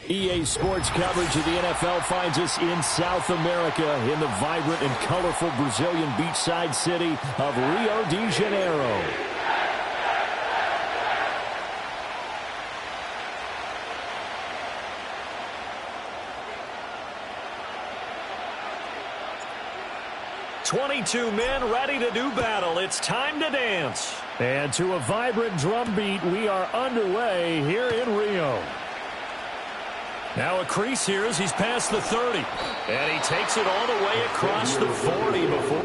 EA Sports coverage of the NFL finds us in South America in the vibrant and colorful Brazilian beachside city of Rio de Janeiro. "22 men ready to do battle. It's time to dance." And to a vibrant drum beat, we are underway here in Rio. Now a crease here as he's past the 30. And he takes it all the way across the 40 before.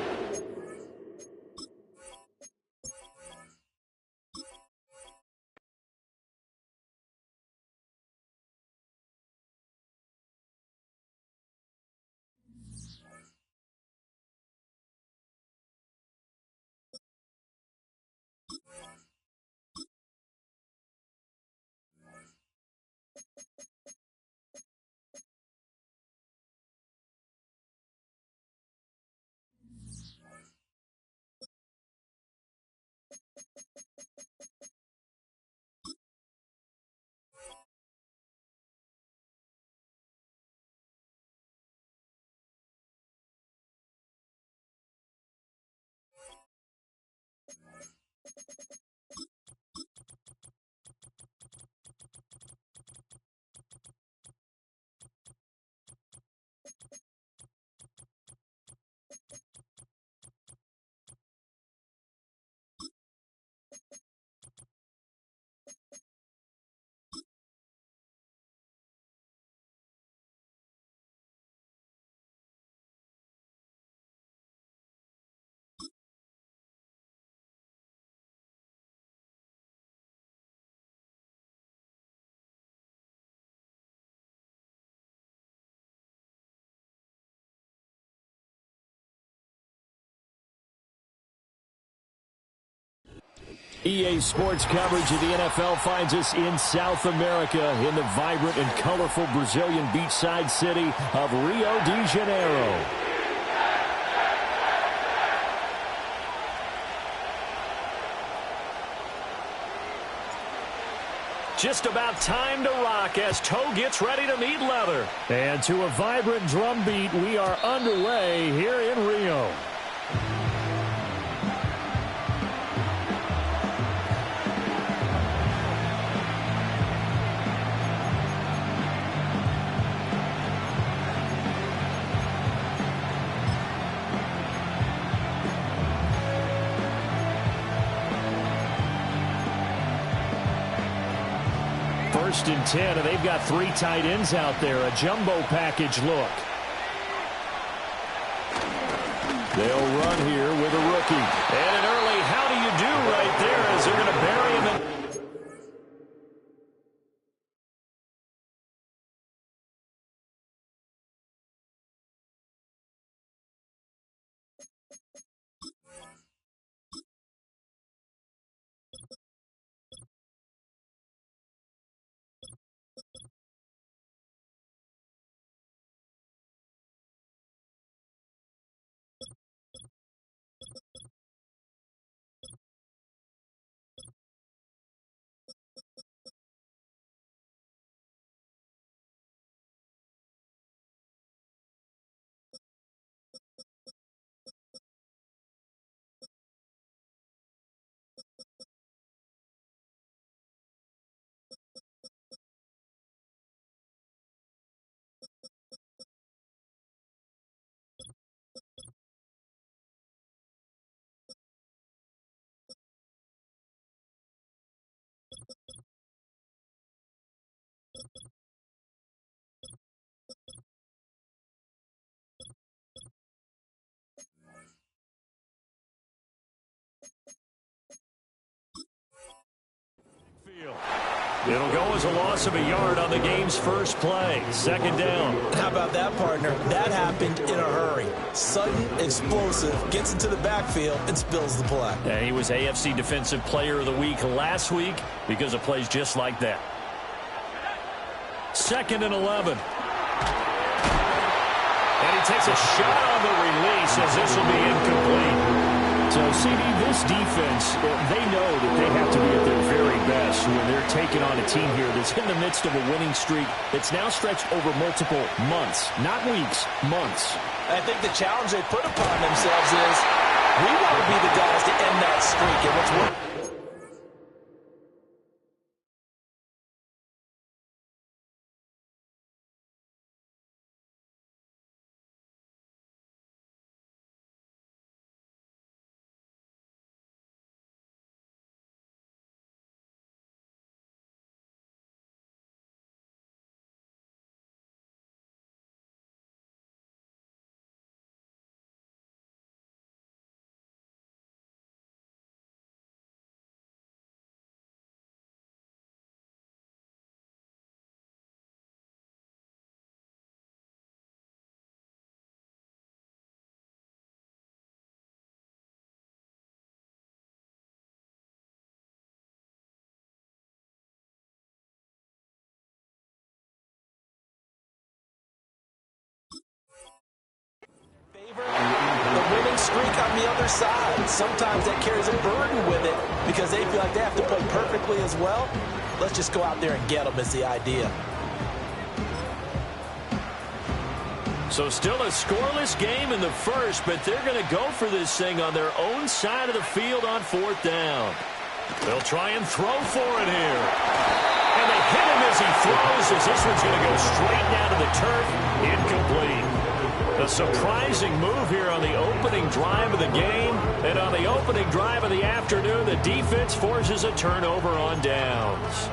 EA Sports coverage of the NFL finds us in South America in the vibrant and colorful Brazilian beachside city of Rio de Janeiro. Just about time to rock as toe gets ready to meet leather. And to a vibrant drum beat, we are underway here in Rio. First and 10, and they've got 3 tight ends out there. A jumbo package look. They'll run here with a rookie. And an early how do you do right there as they're going to bury him in. It'll go as a loss of a yard on the game's first play. Second down. How about that, partner? That happened in a hurry. Sudden, explosive, gets into the backfield, and spills the play. And he was AFC Defensive Player of the Week last week because of plays just like that. Second and 11. And he takes a shot on the release as this will be incomplete. So, CD, this defense, they know that they have to be at their very best nervous when they're taking on a team here that's in the midst of a winning streak that's now stretched over multiple months, not weeks, months. I think the challenge they put upon themselves is we want to be the guys to end that streak. And what's working. The winning streak on the other side. Sometimes that carries a burden with it because they feel like they have to play perfectly as well. Let's just go out there and get them is the idea. So still a scoreless game in the first, but they're going to go for this thing on their own side of the field on 4th down. They'll try and throw for it here. And they hit him as he throws, as this one's going to go straight down to the turf. Incomplete. A surprising move here on the opening drive of the game. And on the opening drive of the afternoon, the defense forces a turnover on downs.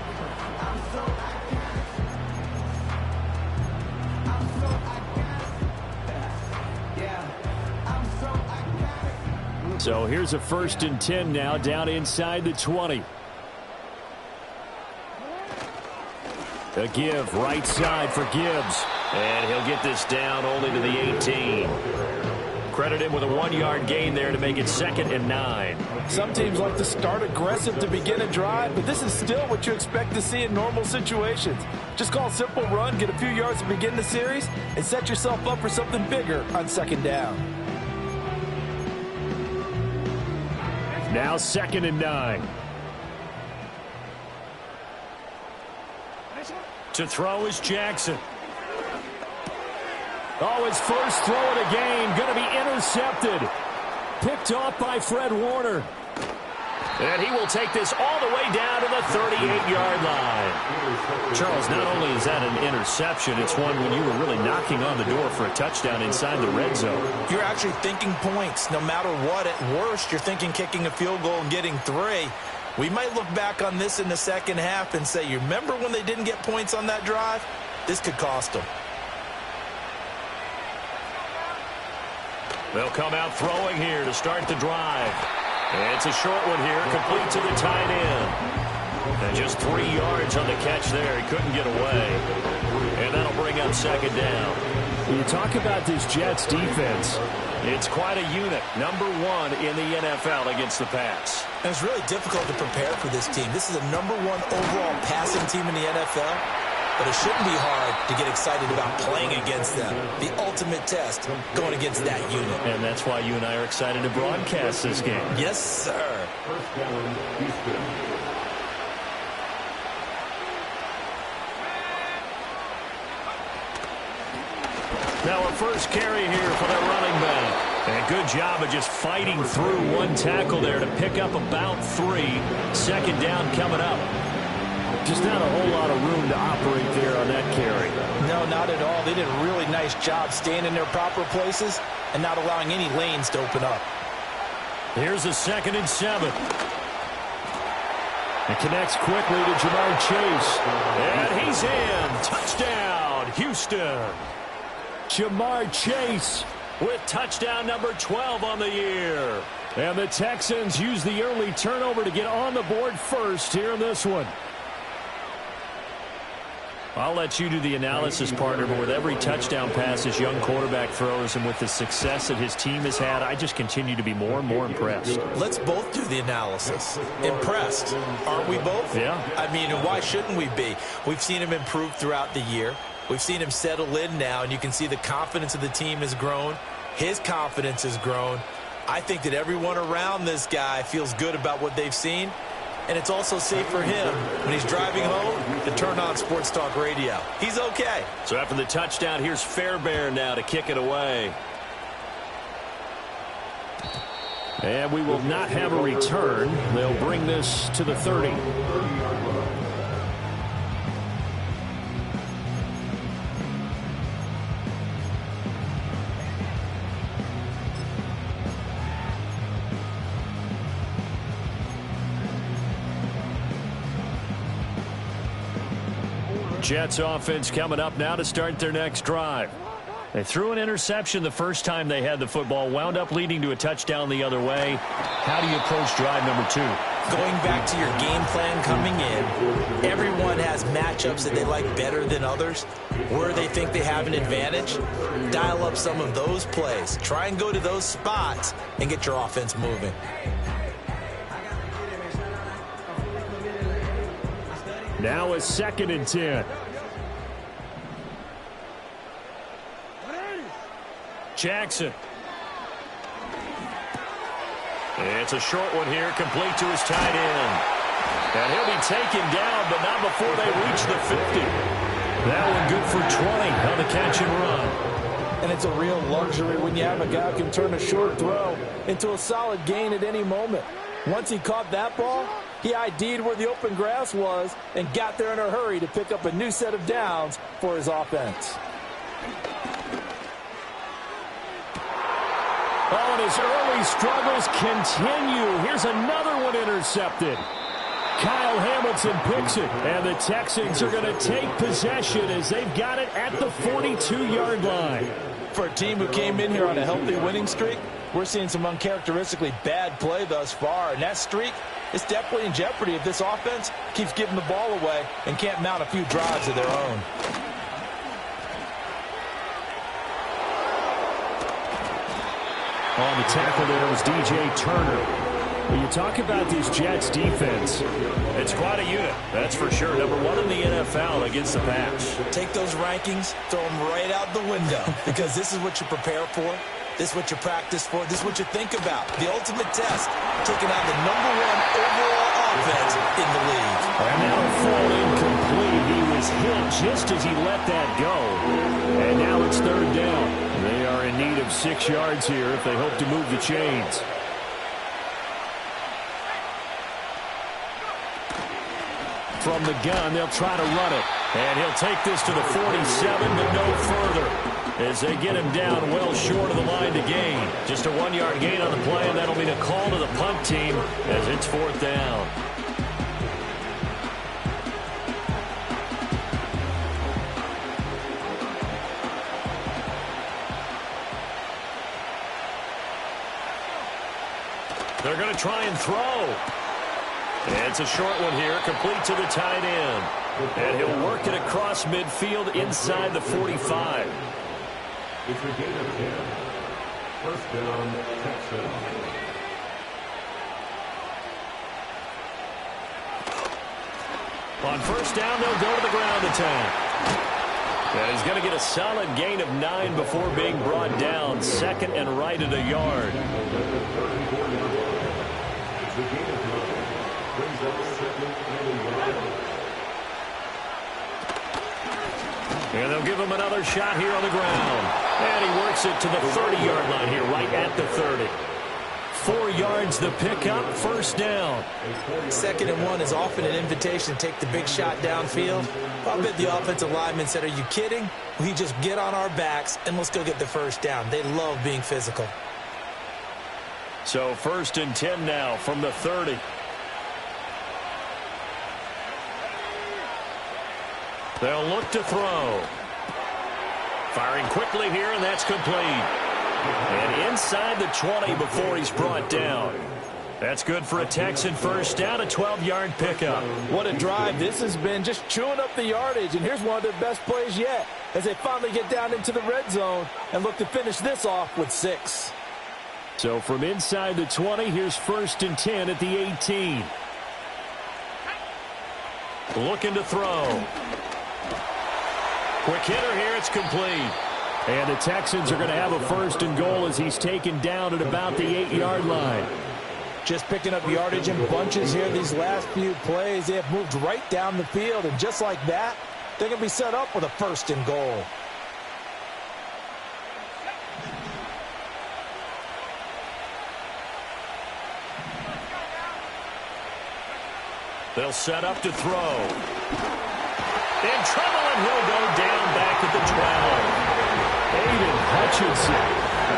So here's a 1st and 10 now, down inside the 20. A give, right side for Gibbs. And he'll get this down only to the 18. Credit him with a 1-yard gain there to make it 2nd and 9. Some teams like to start aggressive to begin a drive, but this is still what you expect to see in normal situations. Just call a simple run, get a few yards to begin the series, and set yourself up for something bigger on 2nd down. Now 2nd and 9. To throw is Jackson. Oh, his first throw of the game, going to be intercepted. Picked off by Fred Warner. And he will take this all the way down to the 38-yard line. Charles, not only is that an interception, it's one when you were really knocking on the door for a touchdown inside the red zone. You're actually thinking points. No matter what, at worst, you're thinking kicking a field goal and getting 3. We might look back on this in the second half and say, you remember when they didn't get points on that drive? This could cost them. They'll come out throwing here to start the drive. And it's a short one here, complete to the tight end. And just 3 yards on the catch there. He couldn't get away. And that'll bring up 2nd down. You talk about this Jets defense. It's quite a unit. Number 1 in the NFL against the pass. And it's really difficult to prepare for this team. This is a number 1 overall passing team in the NFL. But it shouldn't be hard to get excited about playing against them. The ultimate test going against that unit. And that's why you and I are excited to broadcast this game. Yes, sir. Now a first carry here for the running back. And a good job of just fighting through one tackle there to pick up about 3. 2nd down coming up. Just not a whole lot of room to operate there on that carry. No, not at all. They did a really nice job staying in their proper places and not allowing any lanes to open up. Here's a 2nd and 7. It connects quickly to Jamar Chase. And he's in. Touchdown, Houston. Jamar Chase with touchdown number 12 on the year. And the Texans use the early turnover to get on the board first here in this one. I'll let you do the analysis, partner, but with every touchdown pass his young quarterback throws and with the success that his team has had, I just continue to be more and more impressed. Let's both do the analysis. Impressed. Aren't we both? Yeah. I mean, why shouldn't we be? We've seen him improve throughout the year. We've seen him settle in now, and you can see the confidence of the team has grown. His confidence has grown. I think that everyone around this guy feels good about what they've seen. and it's also safe for him when he's driving home to turn on Sports Talk Radio. He's okay. So after the touchdown, here's Fairbairn now to kick it away. And we will not have a return. They'll bring this to the 30. Jets offense coming up now to start their next drive. They threw an interception the first time they had the football, wound up leading to a touchdown the other way. How do you approach drive number 2? Going back to your game plan coming in, everyone has matchups that they like better than others. Where they think they have an advantage, dial up some of those plays. Try and go to those spots and get your offense moving. Now a 2nd and 10. Jackson. It's a short one here, complete to his tight end. And he'll be taken down, but not before they reach the 50. That one good for 20 on the catch and run. And it's a real luxury when you have a guy who can turn a short throw into a solid gain at any moment. Once he caught that ball, he ID'd where the open grass was and got there in a hurry to pick up a new set of downs for his offense. Oh, and his early struggles continue. Here's another one intercepted. Kyle Hamilton picks it, and the Texans are going to take possession as they've got it at the 42-yard line. For a team who came in here on a healthy winning streak, we're seeing some uncharacteristically bad play thus far, and that streak is definitely in jeopardy if this offense keeps giving the ball away and can't mount a few drives of their own. On the tackle there was DJ Turner. When you talk about this Jets defense, it's quite a unit, that's for sure. Number 1 in the NFL against the pass. Take those rankings, throw them right out the window, because this is what you prepare for. This is what you practice for. This is what you think about. The ultimate test, taking out the number 1 overall offense in the league. And now a fall incomplete. He was hit just as he let that go. And now it's 3rd down. They are in need of 6 yards here if they hope to move the chains. From the gun, they'll try to run it. And he'll take this to the 47, but no further, as they get him down well short of the line to gain. Just a 1-yard gain on the play, and that'll mean a call to the punt team as it's 4th down. They're going to try and throw. It's a short one here, complete to the tight end. And he'll work it across midfield inside the 45. It's a gain of 10. 1st down, Texans. On 1st down, they'll go to the ground attack. And he's going to get a solid gain of 9 before being brought down. 2nd and right at a yard. It's a gain of 9. Brings up 2nd and 1. And they'll give him another shot here on the ground. And he works it to the 30-yard line here, right at the 30. 4 yards the pickup, 1st down. 2nd and 1 is often an invitation to take the big shot downfield. I bet the offensive lineman said, are you kidding? We just get on our backs and let's go get the 1st down. They love being physical. So 1st and 10 now from the 30. They'll look to throw. Firing quickly here, and that's complete. And inside the 20 before he's brought down. That's good for a Texan 1st down, a 12-yard pickup. What a drive this has been, just chewing up the yardage. And here's one of their best plays yet as they finally get down into the red zone and look to finish this off with 6. So from inside the 20, here's 1st and 10 at the 18. Looking to throw. Quick hitter here, it's complete. And the Texans are going to have a 1st and goal as he's taken down at about the 8-yard line. Just picking up yardage in bunches here these last few plays. They have moved right down the field, and just like that, they're going to be set up with a 1st and goal. They'll set up to throw. In trouble, and he'll go down back at the 12. Aiden Hutchinson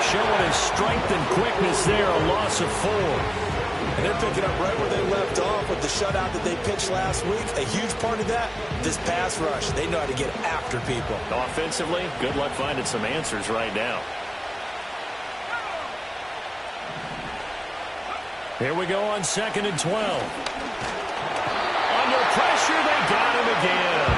showing his strength and quickness there, a loss of 4. And they're picking up right where they left off with the shutout that they pitched last week. A huge part of that, this pass rush. They know how to get after people. Offensively, good luck finding some answers right now. Here we go on 2nd and 12. Under pressure, they got him again.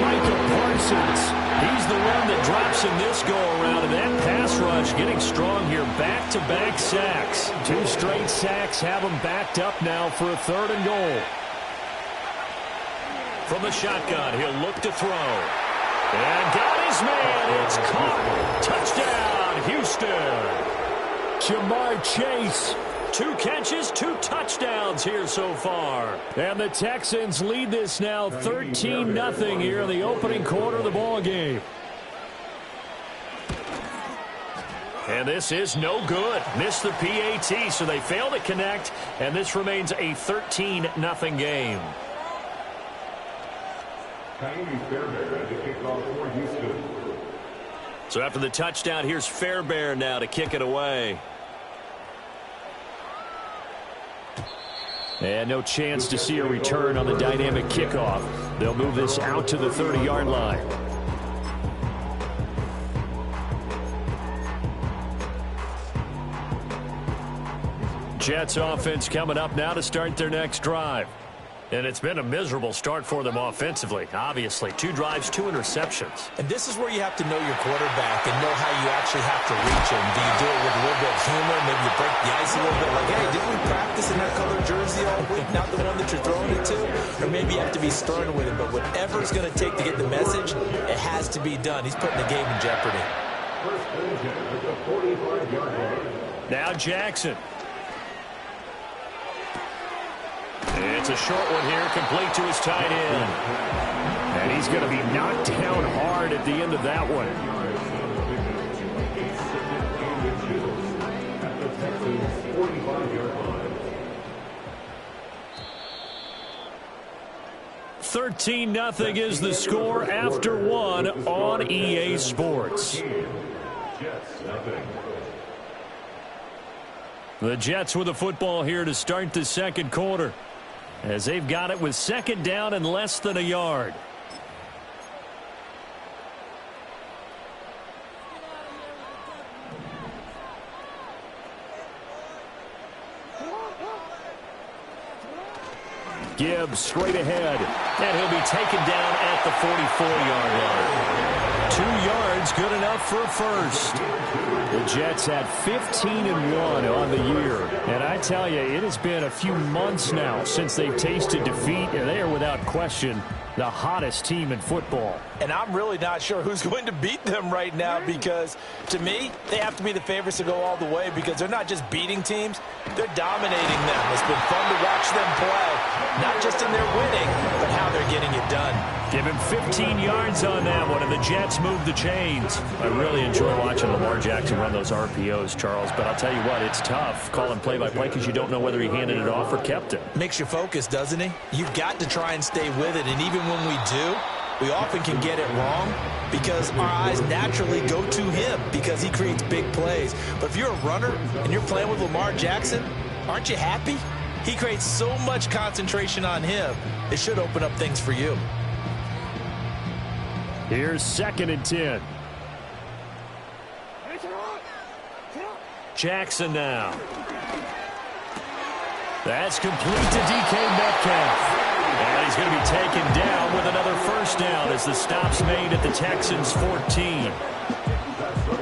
Michael Parsons, he's the one that drops in this go-around, and that pass rush getting strong here. Back-to-back sacks. 2 straight sacks have him backed up now for a 3rd and goal. From the shotgun, he'll look to throw. And got his man. It's caught. Touchdown, Houston. Jamar Chase. 2 catches, 2 touchdowns here so far. And the Texans lead this now 13-0 here in the opening quarter of the ball game. And this is no good. Missed the PAT, so they fail to connect, and this remains a 13-0 game. So after the touchdown, here's Fairbairn now to kick it away. And no chance to see a return on the dynamic kickoff. They'll move this out to the 30-yard line. Jets offense coming up now to start their next drive. And it's been a miserable start for them offensively. Obviously, 2 drives, 2 interceptions. And this is where you have to know your quarterback and know how you actually have to reach him. Do you do it with a little bit of humor? Maybe you break the ice a little bit. Like, hey, didn't we practice in that colored jersey all week? Not the one that you're throwing it to? Or maybe you have to be stern with him. But whatever it's going to take to get the message, it has to be done. He's putting the game in jeopardy. Now Jackson. It's a short one here, complete to his tight end. And he's going to be knocked down hard at the end of that one. $13-0 is the score after 1 on EA Sports. The Jets with the football here to start the second quarter, as they've got it with 2nd down and less than a yard. Gibbs straight ahead, and he'll be taken down at the 44-yard line. 2 yards, good enough for a first. The Jets had 15-1 on the year. And I tell you, it has been a few months now since they've tasted defeat, and they are without question the hottest team in football. And I'm really not sure who's going to beat them right now, because to me, they have to be the favorites to go all the way, because they're not just beating teams, they're dominating them. It's been fun to watch them play, not just in their winning, but how they're getting it done. Give him 15 yards on that one, and the Jets move the chains. I really enjoy watching Lamar Jackson run those RPOs, Charles, but I'll tell you what, it's tough calling play-by-play because you don't know whether he handed it off or kept it. Makes you focus, doesn't he? You've got to try and stay with it, and even when we do, we often can get it wrong because our eyes naturally go to him because he creates big plays. But if you're a runner and you're playing with Lamar Jackson, aren't you happy? He creates so much concentration on him. It should open up things for you. Here's 2nd and 10. Jackson now. That's complete to DK Metcalf. And he's going to be taken down with another first down as the stop's made at the Texans' 14.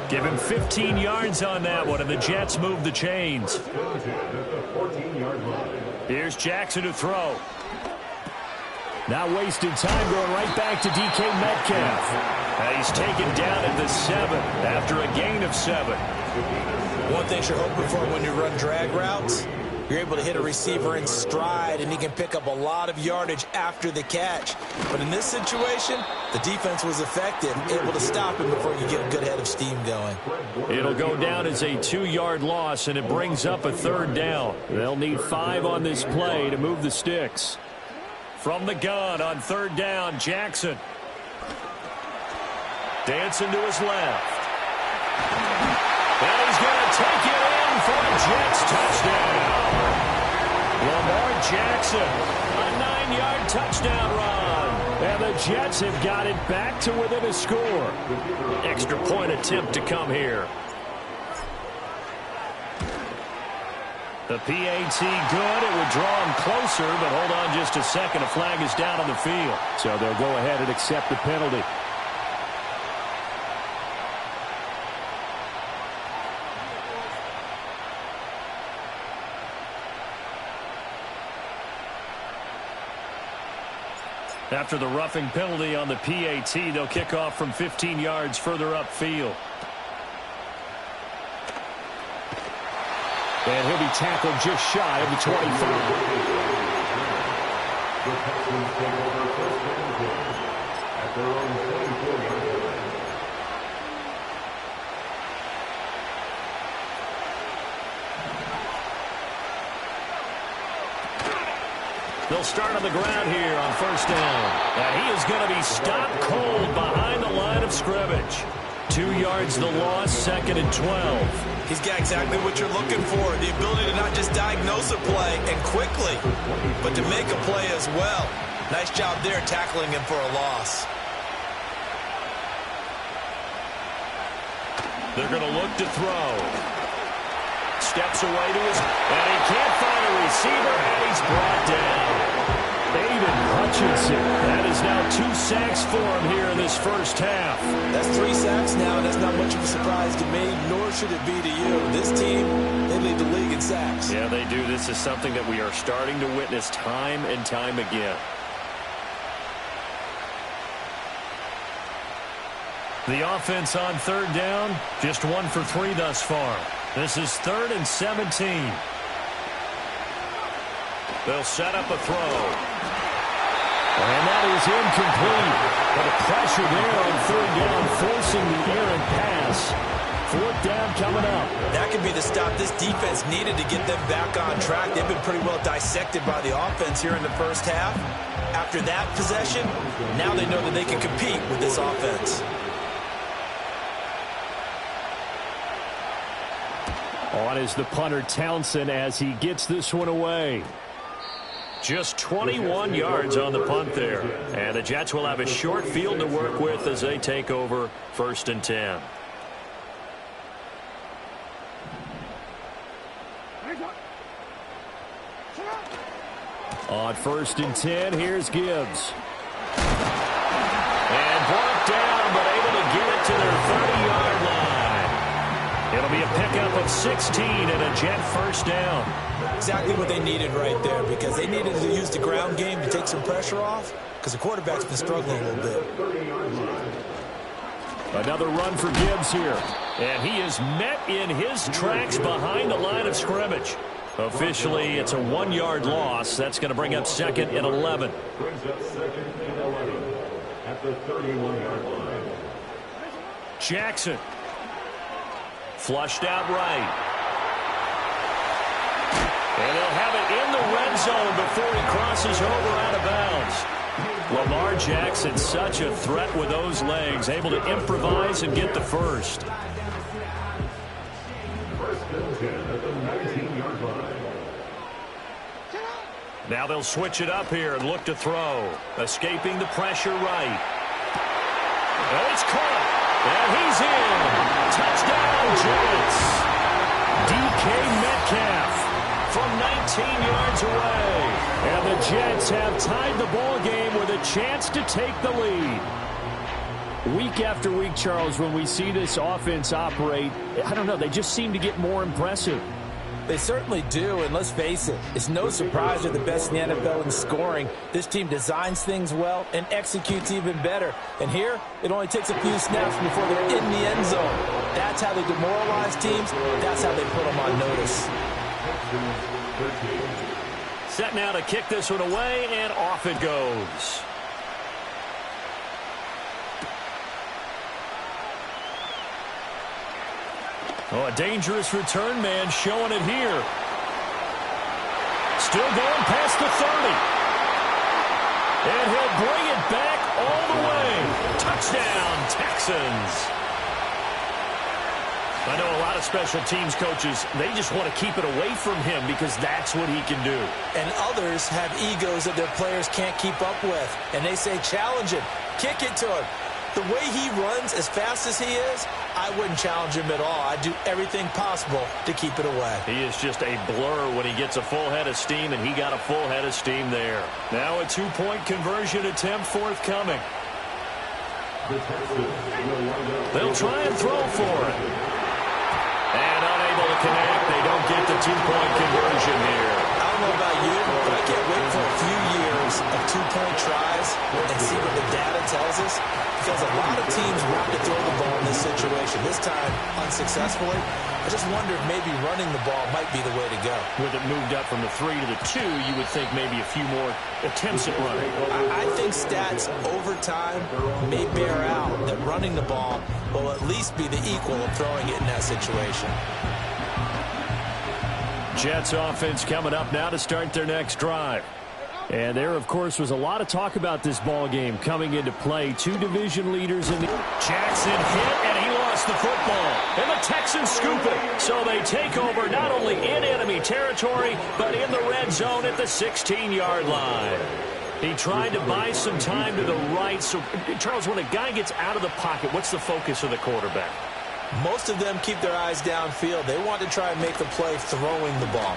Give him 15 yards on that one, and the Jets move the chains. Here's Jackson to throw. Not wasting time, going right back to DK Metcalf. And he's taken down at the 7 after a gain of 7. One thing you're hoping for when you run drag routes, You're able to hit a receiver in stride, and he can pick up a lot of yardage after the catch. But in this situation, the defense was effective, able to stop him before you get a good head of steam going. It'll go down as a 2-yard loss, and it brings up a 3rd down. They'll need 5 on this play to move the sticks. From the gun on 3rd down, Jackson. Dancing to his left. And he's going to take it in for a Jets touchdown. Lamar Jackson, a 9-yard touchdown run. And the Jets have got it back to within a score. Extra point attempt to come here. The PAT good. It would draw him closer, but hold on just a second. A flag is down on the field. So they'll go ahead and accept the penalty. After the roughing penalty on the PAT, they'll kick off from 15 yards further upfield. And he'll be tackled just shy of the 25. The Texans take over first and 10 at their own 24-yard line. They'll start on the ground here on 1st down. And he is going to be stopped cold behind the line of scrimmage. 2 yards the loss, 2nd and 12. He's got exactly what you're looking for, the ability to not just diagnose a play and quickly, but to make a play as well. Nice job there tackling him for a loss. They're going to look to throw. Steps away to his, and he can't find a receiver, and he's brought down. Aiden Hutchinson. That is now 2 sacks for him here in this first half. That's 3 sacks now, and that's not much of a surprise to me, nor should it be to you. This team, they lead the league in sacks. Yeah, they do. This is something that we are starting to witness time and time again. The offense on 3rd down, just 1 for 3 thus far. This is 3rd and 17. They'll set up a throw. And that is incomplete. But a pressure there on 3rd down, forcing the errant pass. 4th down coming up. That could be the stop this defense needed to get them back on track. They've been pretty well dissected by the offense here in the first half. After that possession, now they know that they can compete with this offense. On is the punter Townsend as he gets this one away. Just 21 yards on the punt there. And the Jets will have a short field to work with as they take over 1st and 10. On 1st and 10, here's Gibbs. And brought down, but able to get it to their 30-yard line. It'll be a pickup of 16 and a Jet 1st down. Exactly what they needed right there, because they needed to use the ground game to take some pressure off, because the quarterback's been struggling a little bit. Another run for Gibbs here. And he is met in his tracks behind the line of scrimmage. Officially, it's a 1-yard loss. That's going to bring up 2nd and 11. Brings up 2nd and 11 at the 31-yard line. Jackson. Flushed out right. And they'll have it in the red zone before he crosses over out of bounds. Lamar Jackson, such a threat with those legs, able to improvise and get the first. 1st and 10 at the 19-yard line. Now they'll switch it up here and look to throw. Escaping the pressure right. And it's caught. And he's in. Touchdown, Jets. DK Metcalf from 19 yards away. And the Jets have tied the ball game with a chance to take the lead. Week after week, Charles, when we see this offense operate, I don't know, they just seem to get more impressive. They certainly do, and let's face it, it's no surprise they're the best in the NFL in scoring. This team designs things well and executes even better. And here, it only takes a few snaps before they're in the end zone. That's how they demoralize teams. That's how they put them on notice. Set now to kick this one away, and off it goes. Oh, a dangerous return man showing it here. Still going past the 30. And he'll bring it back all the way. Touchdown, Texans. I know a lot of special teams coaches, they just want to keep it away from him because that's what he can do. And others have egos that their players can't keep up with. And they say, challenge him, kick it to him. The way he runs as fast as he is, I wouldn't challenge him at all. I'd do everything possible to keep it away. He is just a blur when he gets a full head of steam, and he got a full head of steam there. Now a two-point conversion attempt forthcoming. They'll try and throw for it. And unable to connect. They don't get the two-point conversion here. I don't know about you, but I can't wait for a few years of two-point tries and see what the data tells us. Because a lot of teams want to throw the ball in this situation. This time, unsuccessfully. I just wonder if maybe running the ball might be the way to go. With it moved up from the 3 to the 2, you would think maybe a few more attempts at running. I think stats over time may bear out that running the ball will at least be the equal of throwing it in that situation. Jets offense coming up now to start their next drive. And there, of course, was a lot of talk about this ball game coming into play. Two division leaders in the... Jackson hit, and he lost the football. And the Texans scoop it. So they take over not only in enemy territory, but in the red zone at the 16-yard line. He tried to buy some time to the right. So, Charles, when a guy gets out of the pocket, what's the focus of the quarterback? Most of them keep their eyes downfield. They want to try and make a play throwing the ball.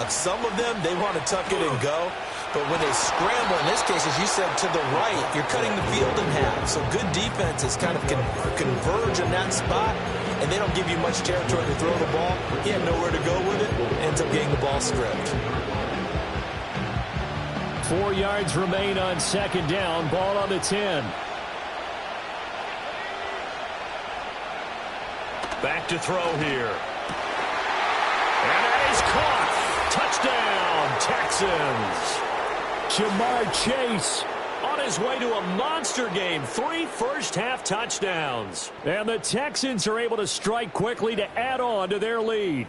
Some of them, they want to tuck it and go. But when they scramble, in this case, as you said, to the right, you're cutting the field in half. So good defenses kind of converge in that spot, and they don't give you much territory to throw the ball. He had nowhere to go with it, ends up getting the ball stripped. 4 yards remain on second down. Ball on the 10. Back to throw here. And that is caught. Touchdown, Texans. Jamar Chase on his way to a monster game. 3 first-half touchdowns. And the Texans are able to strike quickly to add on to their lead.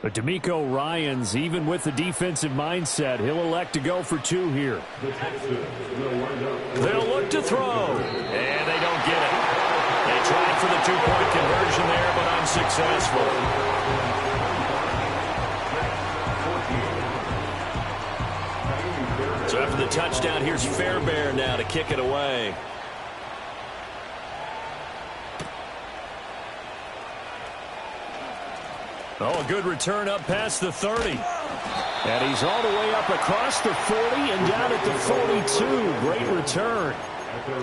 But D'Amico Ryans, even with the defensive mindset, he'll elect to go for 2 here. They'll look to throw, and they don't get it. They tried for the 2-point conversion there, but unsuccessful. So after the touchdown, here's Fairbairn now to kick it away. Oh, a good return up past the 30. And he's all the way up across the 40 and down at the 42. Great return.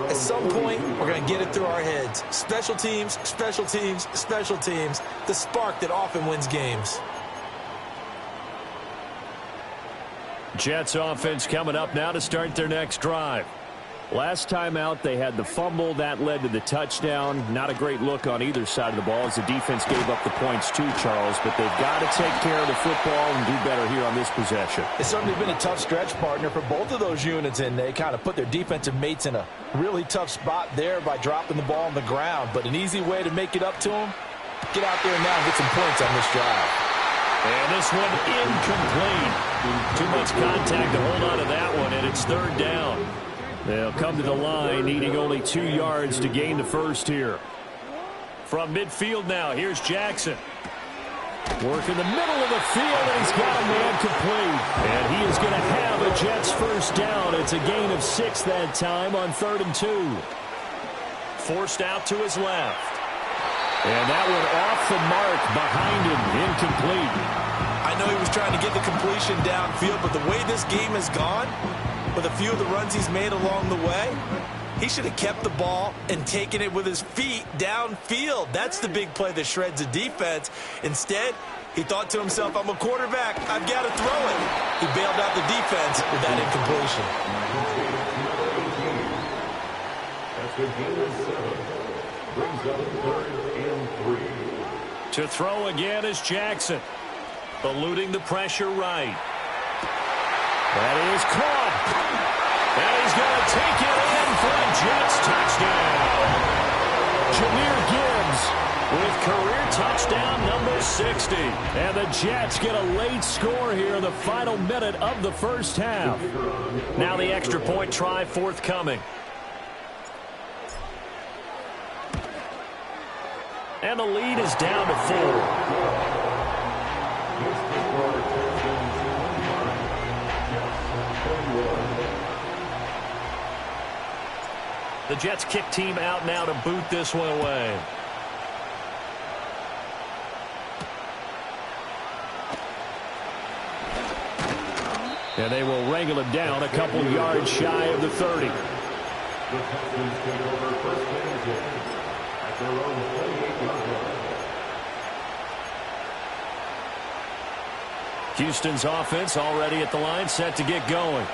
At some point, we're going to get it through our heads. Special teams, special teams, special teams. The spark that often wins games. Jets offense coming up now to start their next drive. Last time out, they had the fumble. That led to the touchdown. Not a great look on either side of the ball as the defense gave up the points too, Charles. But they've got to take care of the football and do better here on this possession. It's certainly been a tough stretch, partner, for both of those units, and they kind of put their defensive mates in a really tough spot there by dropping the ball on the ground. But an easy way to make it up to them, get out there now and get some points on this drive. And this one incomplete. Too much contact to hold on to that one, and it's third down. They'll come to the line, needing only 2 yards to gain the first here. From midfield now, here's Jackson. Working the middle of the field, and he's got a man complete. And he is going to have a Jets first down. It's a gain of 6 that time on 3rd and 2. Forced out to his left. And that one off the mark behind him, incomplete. I know he was trying to get the completion downfield, but the way this game has gone, with a few of the runs he's made along the way, he should have kept the ball and taken it with his feet downfield. That's the big play that shreds a defense. Instead, he thought to himself, I'm a quarterback, I've got to throw it. He bailed out the defense with that incompletion. brings up 3rd and 3. To throw again is Jackson. Eluding the pressure right. That is caught. And he's going to take it in for a Jets touchdown. Jahmyr Gibbs with career touchdown number 60. And the Jets get a late score here in the final minute of the first half. Now the extra point try forthcoming. And the lead is down to 4. The Jets kick team out now to boot this one away. And they will wrangle him down a couple yards shy of the 30. The Texans take over 1st and 10 at their own 28-yard line. Houston's offense already at the line, set to get going.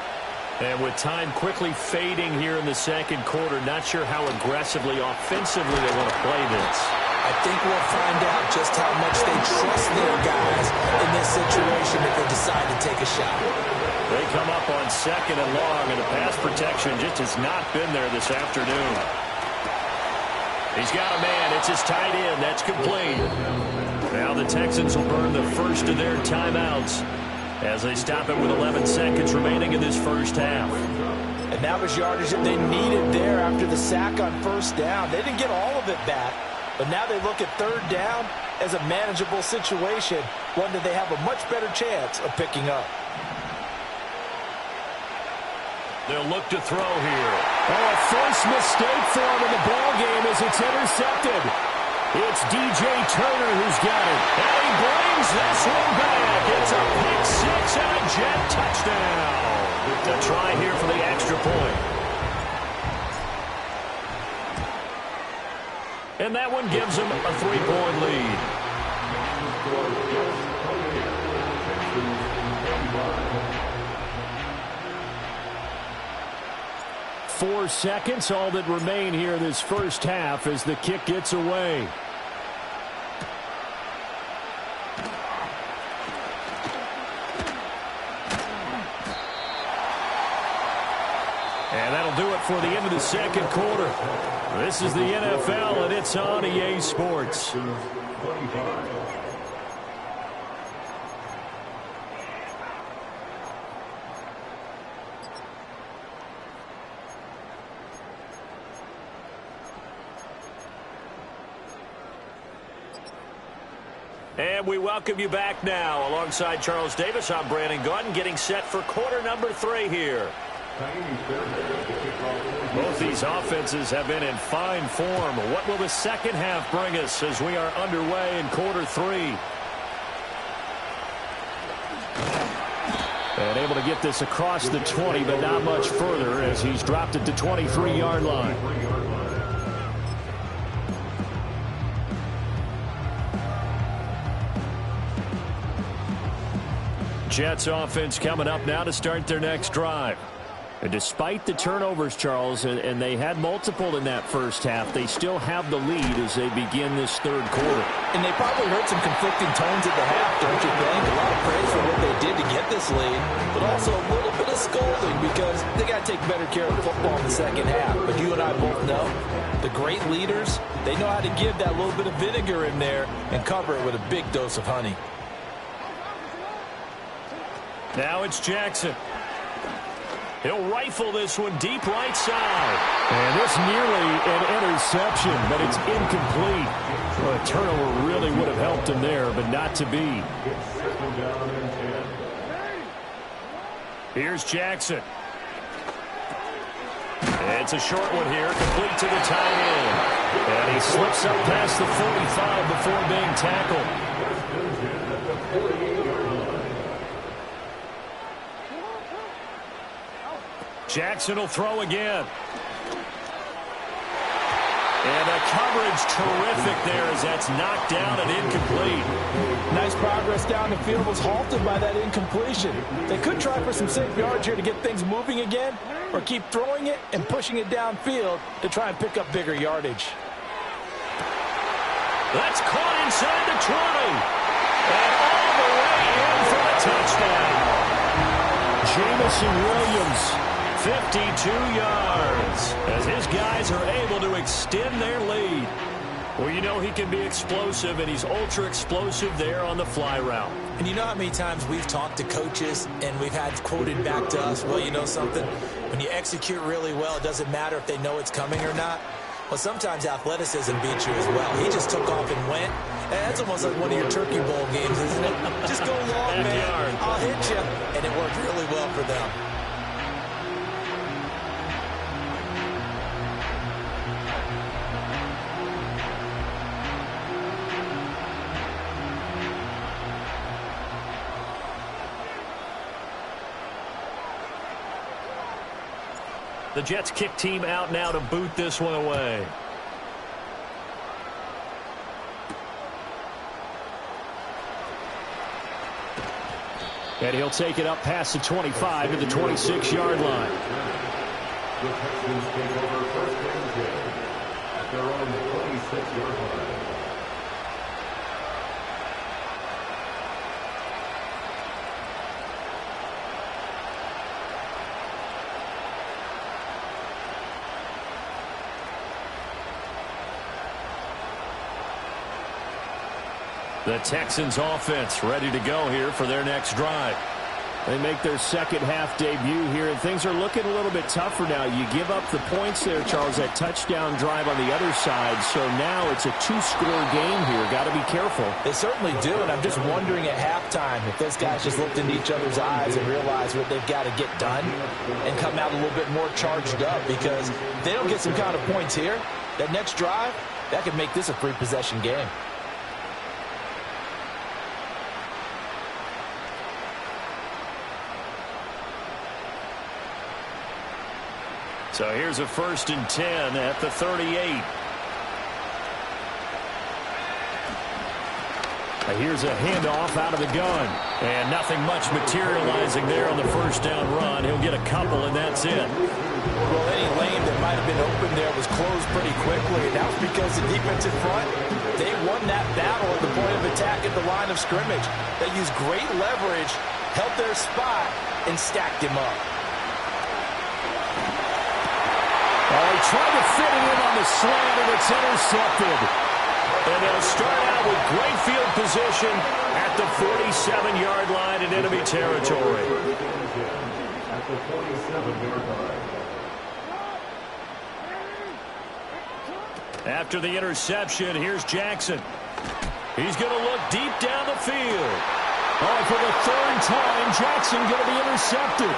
And with time quickly fading here in the second quarter, not sure how aggressively, offensively they want to play this. I think we'll find out just how much they trust their guys in this situation if they decide to take a shot. They come up on 2nd and long, and the pass protection just has not been there this afternoon. He's got a man. It's his tight end. That's complete. Now the Texans will burn the first of their timeouts as they stop it with 11 seconds remaining in this first half. And that was yardage that they needed there after the sack on 1st down. They didn't get all of it back, but now they look at 3rd down as a manageable situation, one that they have a much better chance of picking up. They'll look to throw here. Oh, a first mistake for him in the ballgame as it's intercepted. It's DJ Turner who's got it. And he brings this one back. It's a pick 6 and a Jet touchdown. To try here for the extra point. And that one gives them a 3-point lead. 4 seconds, all that remain here this first half as the kick gets away. And that'll do it for the end of the second quarter. This is the NFL, and it's on EA Sports. And we welcome you back now. Alongside Charles Davis, I'm Brandon Gaudin, getting set for quarter number 3 here. Both these offenses have been in fine form. What will the second half bring us as we are underway in quarter 3? And able to get this across the 20, but not much further as he's dropped it to 23-yard line. Jets offense coming up now to start their next drive. And despite the turnovers, Charles, and they had multiple in that first half, they still have the lead as they begin this third quarter. And they probably heard some conflicting tones at the half, don't you think? A lot of praise for what they did to get this lead, but also a little bit of scolding because they got to take better care of the football in the second half. But you and I both know the great leaders, they know how to give that little bit of vinegar in there and cover it with a big dose of honey. Now it's Jackson. He'll rifle this one deep right side. And it's nearly an interception, but it's incomplete. Well, a turnover really would have helped him there, but not to be. Here's Jackson. It's a short one here, complete to the tight end. And he slips up past the 45 before being tackled. Jackson will throw again. And the coverage terrific there as that's knocked down and incomplete. Nice progress down the field, was halted by that incompletion. They could try for some safe yards here to get things moving again, or keep throwing it and pushing it downfield to try and pick up bigger yardage. That's caught inside the 20. And all the way in for the touchdown. Jamison Williams, 52 yards, as his guys are able to extend their lead. Well, you know he can be explosive, and he's ultra explosive there on the fly route. And you know how many times we've talked to coaches and we've had quoted back to us, well, you know something? When you execute really well, it doesn't matter if they know it's coming or not. Well, sometimes athleticism beats you as well. He just took off and went. And that's almost like one of your Turkey Bowl games, isn't it? Just go long, man. I'll hit you. And it worked really well for them. The Jets kick team out now to boot this one away. And he'll take it up past the 25 to the 26-yard line. The Texans take over first and 10 at their own 26-yard line. The Texans offense ready to go here for their next drive. They make their second half debut here, and things are looking a little bit tougher now. You give up the points there, Charles, that touchdown drive on the other side. So now it's a two-score game here. Got to be careful. They certainly do, and I'm just wondering at halftime if those guys just looked into each other's eyes and realized what they've got to get done and come out a little bit more charged up, because if they don't get some kind of points here, that next drive, that could make this a three-possession game. So here's a 1st and 10 at the 38. Here's a handoff out of the gun. And nothing much materializing there on the first down run. He'll get a couple, and that's it. Well, any lane that might have been open there was closed pretty quickly, and that was because the defense in front, they won that battle at the point of attack at the line of scrimmage. They used great leverage, held their spot, and stacked him up. Well, he tried to fit it in on the slant, and it's intercepted. And they'll start out with great field position at the 47-yard line in enemy territory. At the 47-yard line. After the interception, here's Jackson. He's going to look deep down the field. Oh, for the third time, Jackson going to be intercepted.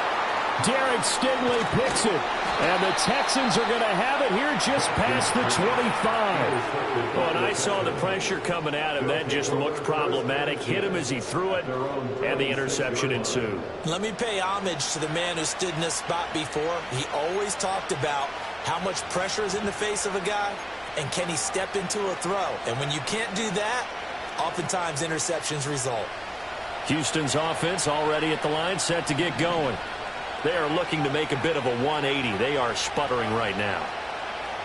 Derek Stingley picks it. And the Texans are going to have it here just past the 25. Well, and I saw the pressure coming at him. That just looked problematic. Hit him as he threw it, and the interception ensued. Let me pay homage to the man who stood in this spot before. He always talked about how much pressure is in the face of a guy, and can he step into a throw. And when you can't do that, oftentimes interceptions result. Houston's offense already at the line, set to get going. They are looking to make a bit of a 180. They are sputtering right now.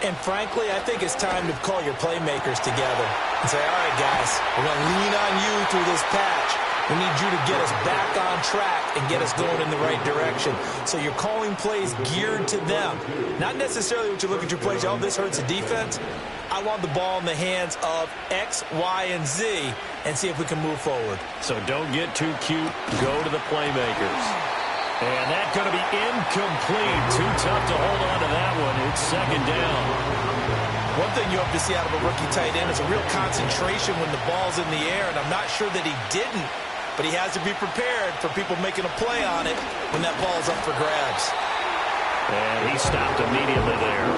And frankly, I think it's time to call your playmakers together and say, all right, guys, we're going to lean on you through this patch. We need you to get us back on track and get us going in the right direction. So you're calling plays geared to them. Not necessarily what you look at your plays, oh, this hurts the defense. I want the ball in the hands of X, Y, and Z and see if we can move forward. So don't get too cute. Go to the playmakers. And that's going to be incomplete. Too tough to hold on to that one. It's second down. One thing you hope to see out of a rookie tight end is a real concentration when the ball's in the air, and I'm not sure that he didn't, but he has to be prepared for people making a play on it when that ball's up for grabs. And he stopped immediately there.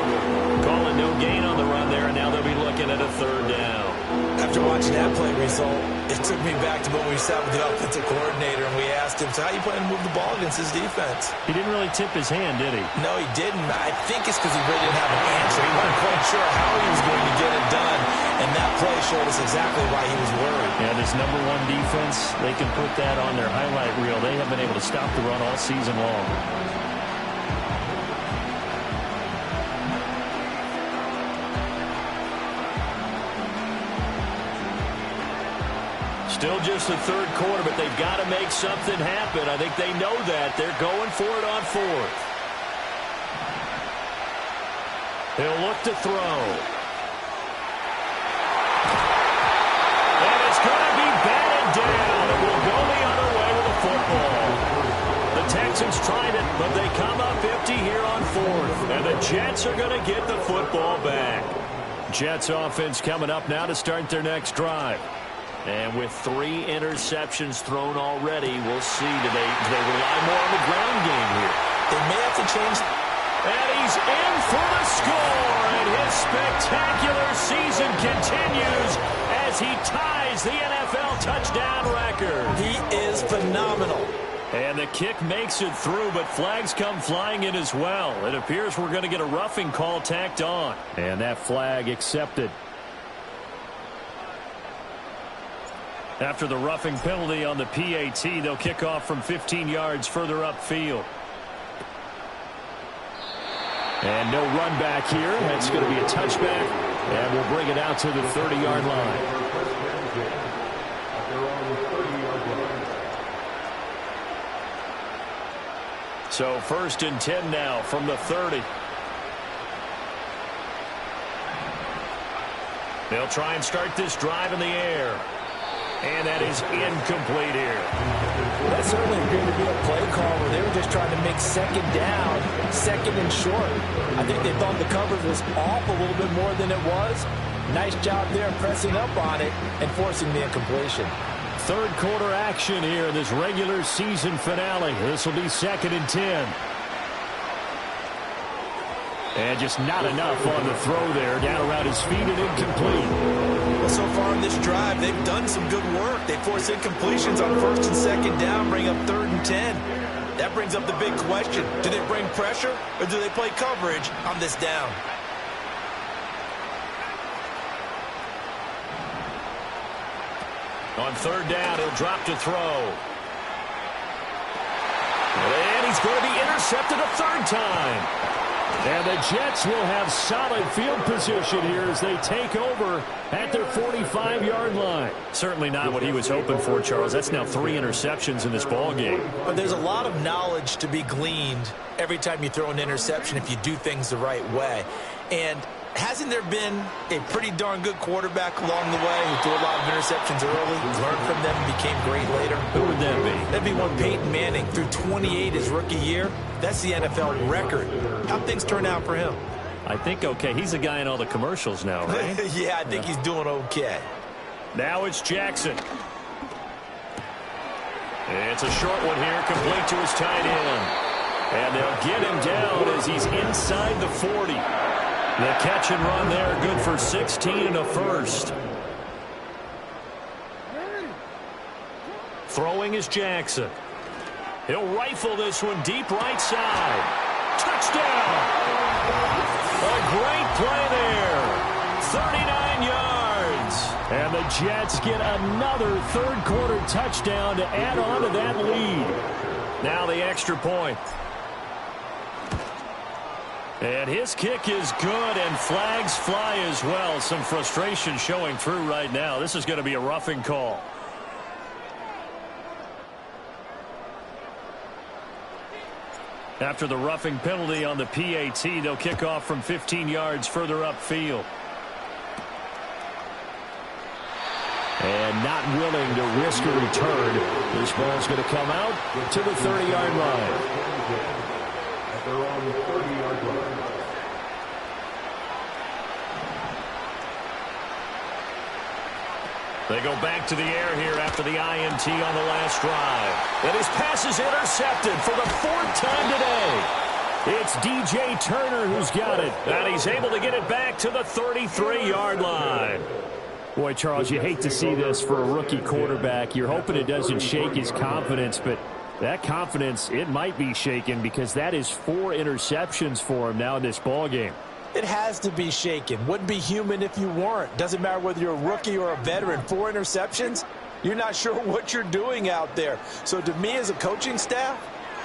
Calling no gain on the run there, and now they'll be looking at a third down. After watching that play result, it took me back to when we sat with the offensive coordinator and we asked him, so how you plan to move the ball against his defense? He didn't really tip his hand, did he? No, he didn't. I think it's because he really didn't have an answer. He wasn't quite sure how he was going to get it done, and that play showed us exactly why he was worried. Yeah, this number one defense, they can put that on their highlight reel. They have been able to stop the run all season long. Still just the third quarter, but they've got to make something happen. I think they know that. They're going for it on fourth. He'll look to throw. And it's going to be batted down. It will go the other way with the football. The Texans tried it, but they come up empty here on fourth. And the Jets are going to get the football back. Jets offense coming up now to start their next drive. And with 3 interceptions thrown already, we'll see. Do they rely more on the ground game here? They may have to change. And he's in for the score. And his spectacular season continues as he ties the NFL touchdown record. He is phenomenal. And the kick makes it through, but flags come flying in as well. It appears we're going to get a roughing call tacked on. And that flag accepted. After the roughing penalty on the PAT, they'll kick off from 15 yards further upfield. And no run back here. That's going to be a touchback. And we'll bring it out to the 30-yard line. So 1st and 10 now from the 30. They'll try and start this drive in the air. And that is incomplete here. That certainly appeared to be a play call where they were just trying to make second down, second and short. I think they thought the coverage was off a little bit more than it was. Nice job there pressing up on it and forcing the incompletion. Third quarter action here in this regular season finale. This will be 2nd and 10. And just not enough on the throw there. Down around his feet and incomplete. Well, so far in this drive, they've done some good work. They force incompletions on 1st and 2nd down, bring up 3rd and 10. That brings up the big question. Do they bring pressure or do they play coverage on this down? On 3rd down, he'll drop to throw. And he's going to be intercepted a 3rd time. And the Jets will have solid field position here as they take over at their 45-yard line. Certainly not what he was hoping for, Charles. That's now 3 interceptions in this ball game. But there's a lot of knowledge to be gleaned every time you throw an interception if you do things the right way. And hasn't there been a pretty darn good quarterback along the way who threw a lot of interceptions early, learned from them, and became great later? Who would that be? That'd be one Peyton Manning threw 28 his rookie year. That's the NFL record. How'd things turn out for him? I think okay. He's the guy in all the commercials now, right? Yeah, I think he's doing okay. Now it's Jackson. It's a short one here, complete to his tight end. And they'll get him down as he's inside the 40. The catch and run there, good for 16 and a first. Throwing is Jackson. He'll rifle this one deep right side. Touchdown! A great play there. 39 yards. And the Jets get another third quarter touchdown to add on to that lead. Now the extra point. And his kick is good, and flags fly as well. Some frustration showing through right now. This is going to be a roughing call. After the roughing penalty on the PAT, they'll kick off from 15 yards further upfield. And not willing to risk a return. This ball's going to come out to the 30-yard line. They're on the 30-yard line. They go back to the air here after the INT on the last drive. And his pass is intercepted for the 4th time today. It's DJ Turner who's got it. And he's able to get it back to the 33-yard line. Boy, Charles, you hate to see this for a rookie quarterback. You're hoping it doesn't shake his confidence, but that confidence, it might be shaken because that is 4 interceptions for him now in this ball game. It has to be shaken. Wouldn't be human if you weren't. Doesn't matter whether you're a rookie or a veteran. 4 interceptions, you're not sure what you're doing out there. So to me as a coaching staff,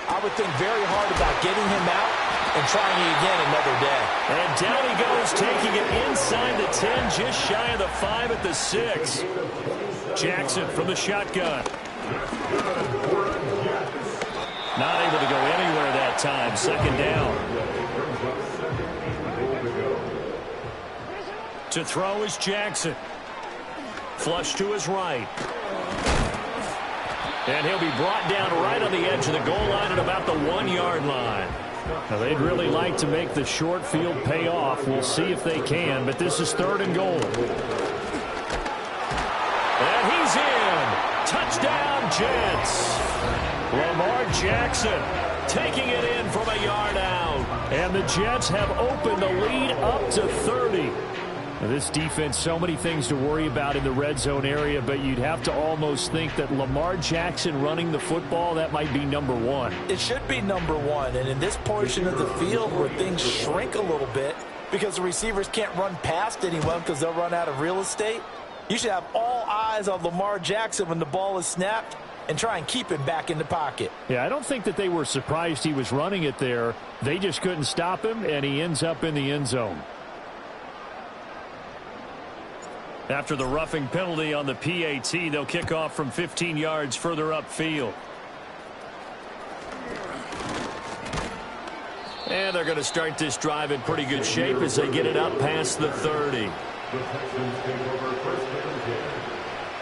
I would think very hard about getting him out and trying it again another day. And down he goes, taking it inside the 10, just shy of the 5 at the 6. Jackson from the shotgun. Not able to go anywhere that time. Second down. To throw is Jackson. Flush to his right. And he'll be brought down right on the edge of the goal line at about the 1-yard line. Now, they'd really like to make the short field pay off. We'll see if they can, but this is 3rd and goal. And he's in. Touchdown, Jets. Lamar Jackson taking it in from a yard out. And the Jets have opened the lead up to 30. Now, this defense, so many things to worry about in the red zone area, but you'd have to almost think that Lamar Jackson running the football, that might be number one. It should be number one, and in this portion of the field where things shrink a little bit because the receivers can't run past anyone because they'll run out of real estate, you should have all eyes on Lamar Jackson when the ball is snapped and try and keep him back in the pocket. Yeah, I don't think that they were surprised he was running it there. They just couldn't stop him, and he ends up in the end zone. After the roughing penalty on the PAT, they'll kick off from 15 yards further upfield. And they're going to start this drive in pretty good shape as they get it up past the 30. The Texans take over 1st and 10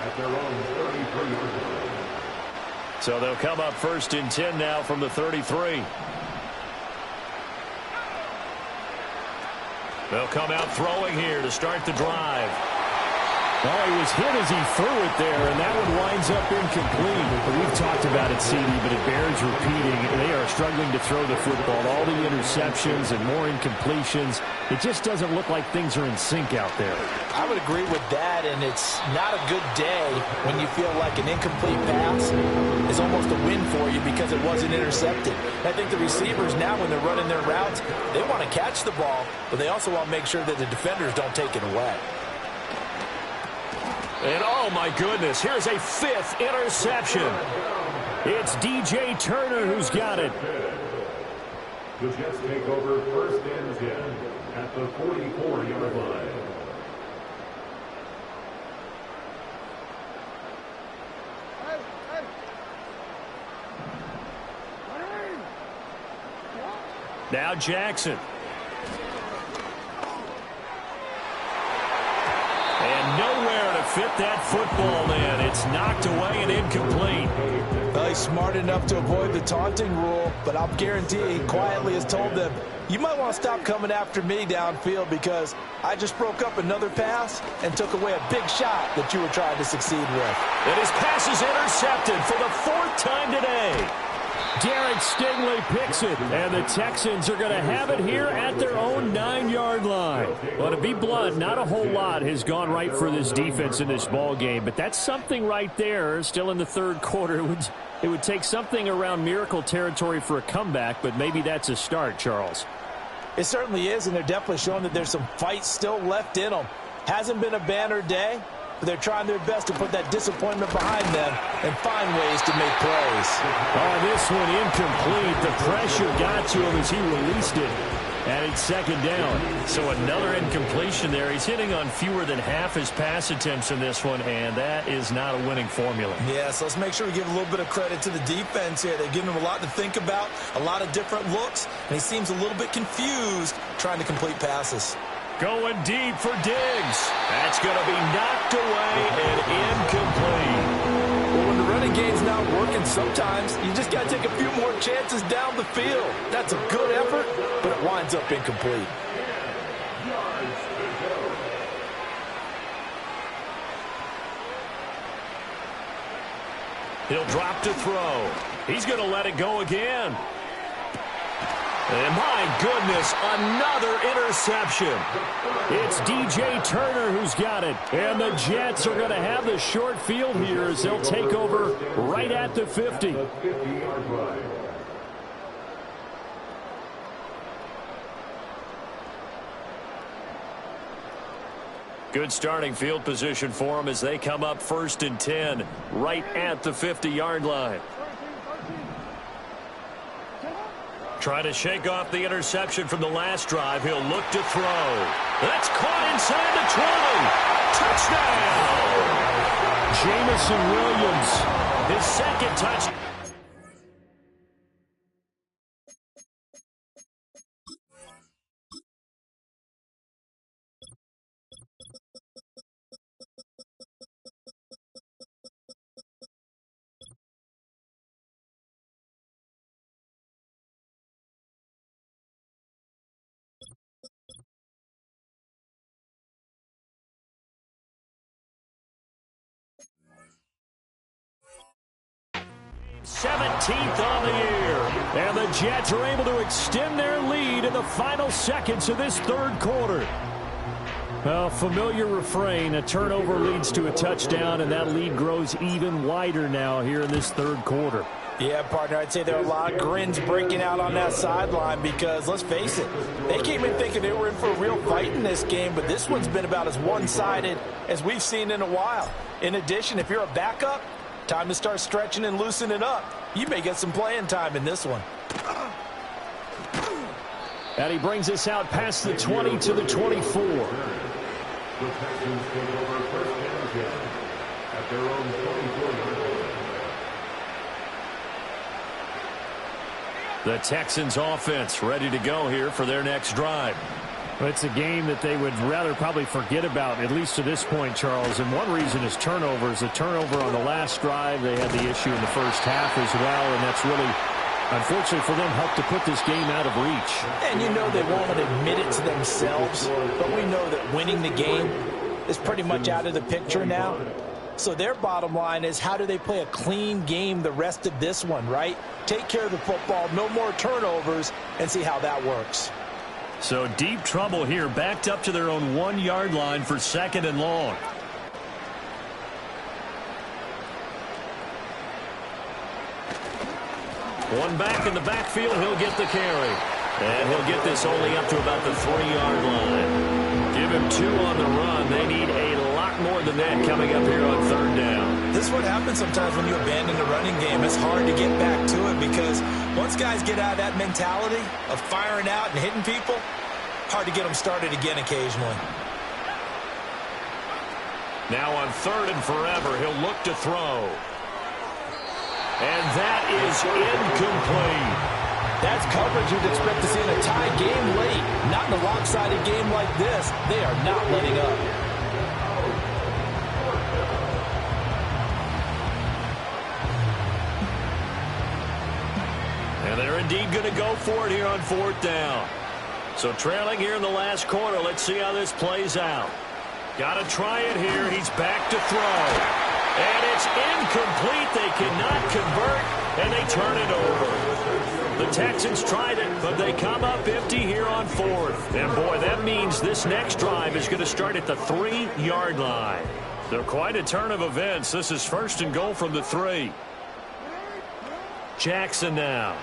at their own 33-yard line. So they'll come up 1st and 10 now from the 33. They'll come out throwing here to start the drive. Oh, he was hit as he threw it there, and that one winds up incomplete. But we've talked about it, CD, but it bears repeating. They are struggling to throw the football. All the interceptions and more incompletions. It just doesn't look like things are in sync out there. I would agree with that, and it's not a good day when you feel like an incomplete pass is almost a win for you because it wasn't intercepted. I think the receivers now, when they're running their routes, they want to catch the ball, but they also want to make sure that the defenders don't take it away. And oh my goodness, here's a 5th interception. It's DJ Turner who's got it. The Jets take over 1st and 10 at the 44-yard line. Now Jackson. And nowhere to fit that football in. It's knocked away and incomplete. Well, he's smart enough to avoid the taunting rule, but I'll guarantee he quietly has told them, you might want to stop coming after me downfield because I just broke up another pass and took away a big shot that you were trying to succeed with. And his pass is intercepted for the 4th time today. Derek Stingley picks it, and the Texans are going to have it here at their own 9-yard line. Well, to be blunt, not a whole lot has gone right for this defense in this ball game, but that's something right there. Still in the 3rd quarter, it would take something around miracle territory for a comeback, but maybe that's a start, Charles. It certainly is, and they're definitely showing that there's some fight still left in them. Hasn't been a banner day, but they're trying their best to put that disappointment behind them and find ways to make plays. Oh, this one incomplete. The pressure got to him as he released it. And it's 2nd down. So another incompletion there. He's hitting on fewer than half his pass attempts in this one, and that is not a winning formula. Yeah, so let's make sure we give a little bit of credit to the defense here. They've given him a lot to think about, a lot of different looks, and he seems a little bit confused trying to complete passes. Going deep for Diggs. That's going to be knocked away and incomplete. Well, when the running game's not working, sometimes you just got to take a few more chances down the field. That's a good effort, but it winds up incomplete. He'll drop to throw. He's going to let it go again. And my goodness, another interception. It's DJ Turner who's got it. And the Jets are going to have the short field here as they'll take over right at the 50. Good starting field position for them as they come up 1st and 10 right at the 50-yard line. Trying to shake off the interception from the last drive. He'll look to throw. That's caught inside the 20. Touchdown! Jamison Williams, his second touch. '17th on the year. And the Jets are able to extend their lead in the final seconds of this third quarter. Well, familiar refrain, a turnover leads to a touchdown, and that lead grows even wider now here in this third quarter. Yeah, partner, I'd say there are a lot of grins breaking out on that sideline because, let's face it, they came in thinking they were in for a real fight in this game, but this one's been about as one-sided as we've seen in a while. In addition, if you're a backup, time to start stretching and loosening up. You may get some playing time in this one. And he brings us out past the 20 to the 24. The Texans take over first and 10 at their own 24-yard line. The Texans offense ready to go here for their next drive. It's a game that they would rather probably forget about, at least to this point, Charles. And one reason is turnovers. A turnover on the last drive. They had the issue in the first half as well, and that's really, unfortunately for them, helped to put this game out of reach. And you know they won't admit it to themselves, but we know that winning the game is pretty much out of the picture now. So their bottom line is, how do they play a clean game the rest of this one, right? Take care of the football, no more turnovers, and see how that works. So deep trouble here, backed up to their own 1-yard line for second and long. One back in the backfield, he'll get the carry. And he'll get this only up to about the 3-yard line. Give him 2 on the run. They need a lot more than that coming up here on third down. This is what happens sometimes when you abandon the running game. It's hard to get back to it because once guys get out of that mentality of firing out and hitting people, hard to get them started again occasionally. Now on third and forever, he'll look to throw. And that is incomplete. That's coverage you'd expect to see in a tie game late. Not in a lopsided game like this. They are not letting up. And they're indeed going to go for it here on fourth down. So trailing here in the last quarter. Let's see how this plays out. Got to try it here. He's back to throw. And it's incomplete. They cannot convert, and they turn it over. The Texans tried it, but they come up empty here on fourth. And, boy, that means this next drive is going to start at the 3-yard line. So quite a turn of events. This is first and goal from the 3. Jackson now.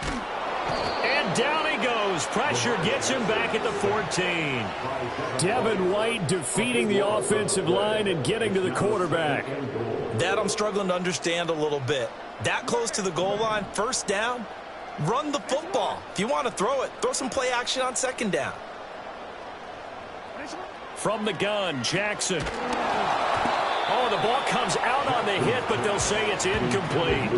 And down he goes. Pressure gets him back at the 14. Devin White defeating the offensive line and getting to the quarterback. That I'm struggling to understand a little bit. That close to the goal line, first down, run the football. If you want to throw it, throw some play action on second down. From the gun, Jackson. Oh, the ball comes out on the hit, but they'll say it's incomplete.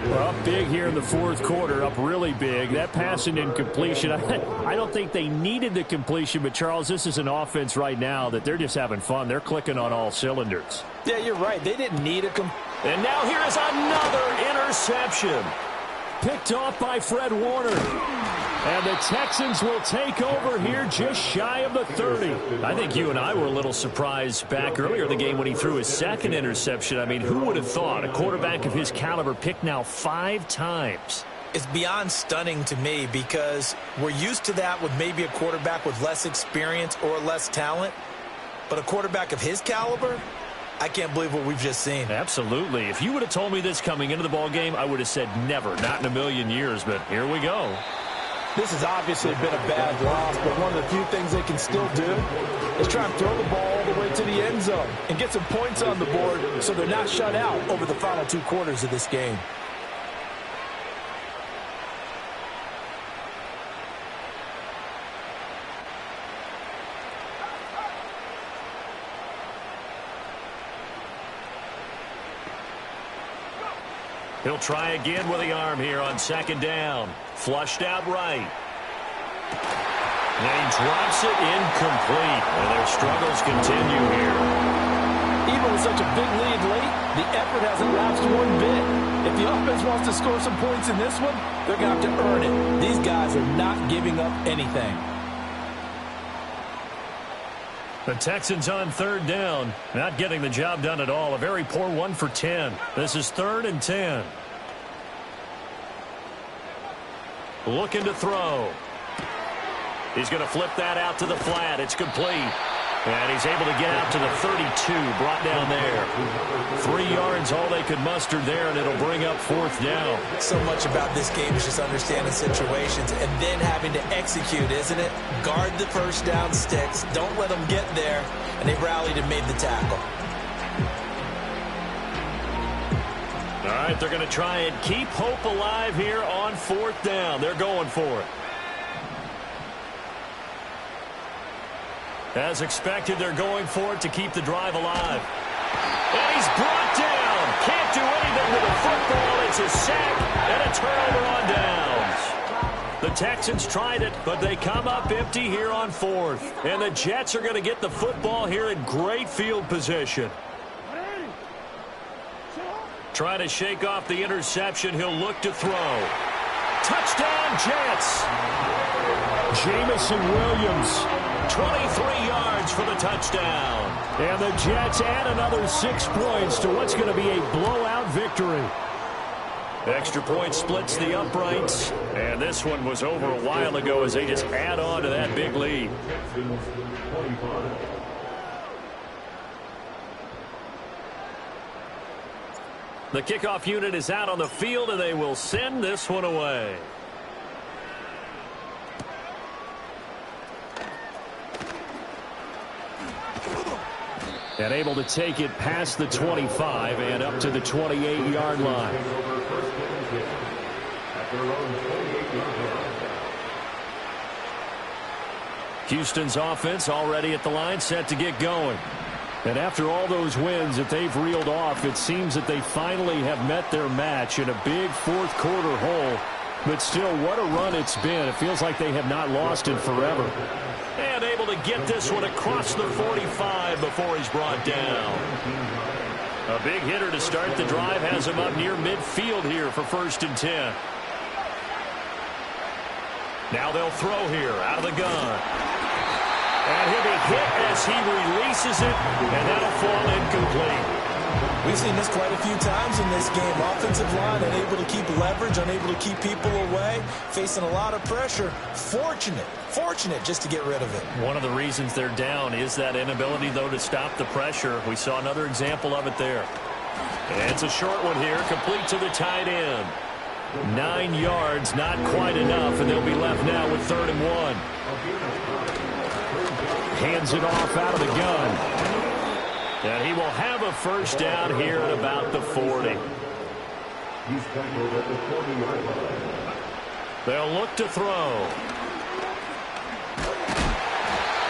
We're up big here in the fourth quarter, up really big. That pass and incompletion, I don't think they needed the completion, but, Charles, this is an offense right now that they're just having fun. They're clicking on all cylinders. Yeah, you're right. They didn't need a And now here is another interception. Picked off by Fred Warner. And the Texans will take over here just shy of the 30. I think you and I were a little surprised back earlier in the game when he threw his second interception. I mean, who would have thought a quarterback of his caliber picked now 5 times? It's beyond stunning to me because we're used to that with maybe a quarterback with less experience or less talent. But a quarterback of his caliber, I can't believe what we've just seen. Absolutely. If you would have told me this coming into the ball game, I would have said never, not in a million years. But here we go. This has obviously been a bad loss, but one of the few things they can still do is try and throw the ball all the way to the end zone and get some points on the board so they're not shut out over the final 2 quarters of this game. He'll try again with the arm here on second down. Flushed out right. And he drops it incomplete. And their struggles continue here. Even with such a big lead late, the effort hasn't lapsed one bit. If the offense wants to score some points in this one, they're going to have to earn it. These guys are not giving up anything. The Texans on third down. Not getting the job done at all. A very poor 1 for 10. This is 3rd and 10. Looking to throw. He's going to flip that out to the flat. It's complete. And he's able to get out to the 32, brought down there. 3 yards, all they could muster there, and it'll bring up 4th down. So much about this game is just understanding situations and then having to execute, isn't it? Guard the first down sticks. Don't let them get there. And they rallied and made the tackle. All right, they're going to try and keep hope alive here on 4th down. They're going for it. As expected, they're going for it to keep the drive alive. And he's brought down. Can't do anything with the football. It's a sack and a turnover on downs. The Texans tried it, but they come up empty here on 4th. And the Jets are going to get the football here in great field position. Trying to shake off the interception. He'll look to throw. Touchdown, Jets. Jamison Williams, 23 yards for the touchdown. And the Jets add another 6 points to what's going to be a blowout victory. Extra point splits the uprights. And this one was over a while ago as they just add on to that big lead. The kickoff unit is out on the field, and they will send this one away. And able to take it past the 25 and up to the 28-yard line. Houston's offense already at the line, set to get going. And after all those wins that they've reeled off, it seems that they finally have met their match in a big fourth-quarter hole. But still, what a run it's been. It feels like they have not lost in forever. And able to get this one across the 45 before he's brought down. A big hitter to start the drive has him up near midfield here for 1st and 10. Now they'll throw here out of the gun. And he'll be hit as he releases it, and that'll fall incomplete. We've seen this quite a few times in this game. Offensive line unable to keep leverage, unable to keep people away, facing a lot of pressure. Fortunate just to get rid of it. One of the reasons they're down is that inability, though, to stop the pressure. We saw another example of it there. And it's a short one here, complete to the tight end. 9 yards, not quite enough, and they'll be left now with 3rd and 1. Hands it off out of the gun. And he will have a first down here at about the 40. He's tackled at the 40-yard line. They'll look to throw.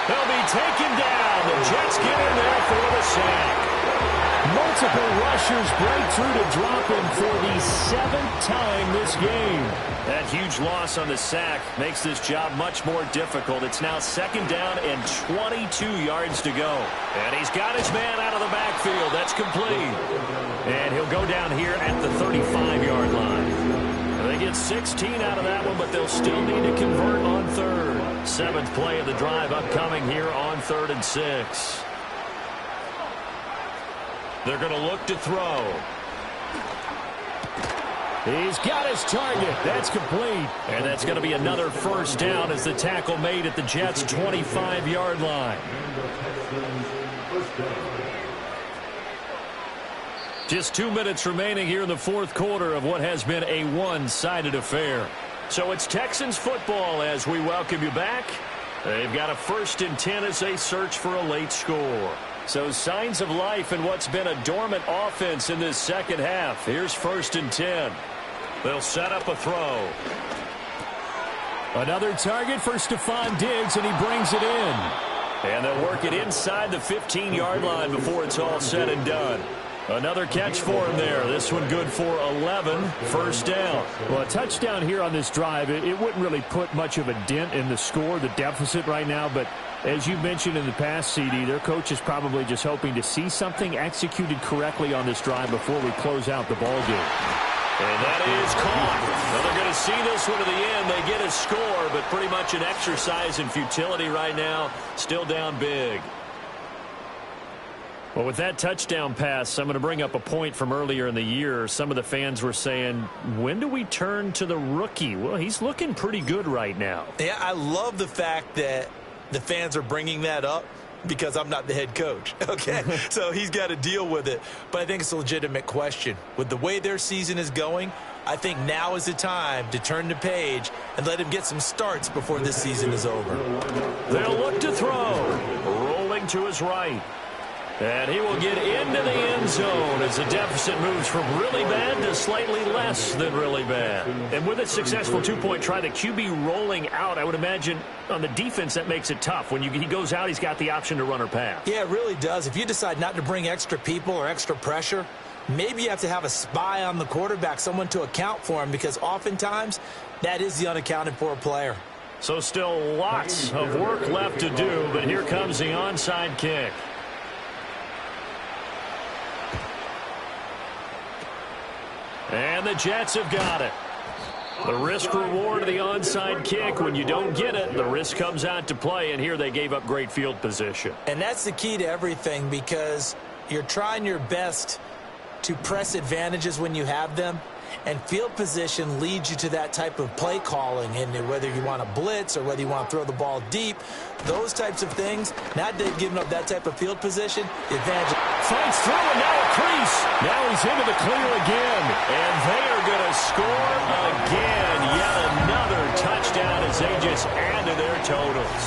They'll be taken down. The Jets get in there for the sack. Multiple rushers break through to drop him for the 7th time this game. That huge loss on the sack makes this job much more difficult. It's now 2nd down and 22 yards to go. And he's got his man out of the backfield. That's complete. And he'll go down here at the 35-yard line. They get 16 out of that one, but they'll still need to convert on 3rd. 7th play of the drive upcoming here on 3rd and 6. They're going to look to throw. He's got his target. That's complete. And that's going to be another first down as the tackle made at the Jets' 25-yard line. Just 2 minutes remaining here in the 4th quarter of what has been a one-sided affair. So it's Texans football as we welcome you back. They've got a 1st and 10 as they search for a late score. So signs of life in what's been a dormant offense in this second half. Here's 1st and 10. They'll set up a throw. Another target for Stephon Diggs, and he brings it in. And they'll work it inside the 15-yard line before it's all said and done. Another catch for him there. This one good for 11. First down. Well, a touchdown here on this drive, it wouldn't really put much of a dent in the score, the deficit right now. But as you mentioned in the past, CD, their coach is probably just hoping to see something executed correctly on this drive before we close out the ball game. And that is caught. Well, they're going to see this one to the end. They get a score, but pretty much an exercise in futility right now. Still down big. Well, with that touchdown pass, I'm going to bring up a point from earlier in the year. Some of the fans were saying, when do we turn to the rookie? Well, he's looking pretty good right now. Yeah, I love the fact that the fans are bringing that up because I'm not the head coach, okay? So he's got to deal with it. But I think it's a legitimate question. With the way their season is going, I think now is the time to turn the page and let him get some starts before this season is over. They'll look to throw. Rolling to his right. And he will get into the end zone as the deficit moves from really bad to slightly less than really bad. And with a successful two-point try, the QB rolling out, I would imagine on the defense that makes it tough. When he goes out, he's got the option to run or pass. Yeah, it really does. If you decide not to bring extra people or extra pressure, maybe you have to have a spy on the quarterback, someone to account for him, because oftentimes that is the unaccounted for player. So still lots of work left to do, but here comes the onside kick. And the Jets have got it. The risk-reward of the onside kick. When you don't get it, the risk comes out to play, and here they gave up great field position. And that's the key to everything, because you're trying your best to press advantages when you have them, and field position leads you to that type of play calling. And whether you want to blitz or whether you want to throw the ball deep, those types of things, now they've given up that type of field position, the advantage. Fights through, and now a crease. Now he's into the clear again. And they are going to score again. Yet another touchdown as they just add to their totals.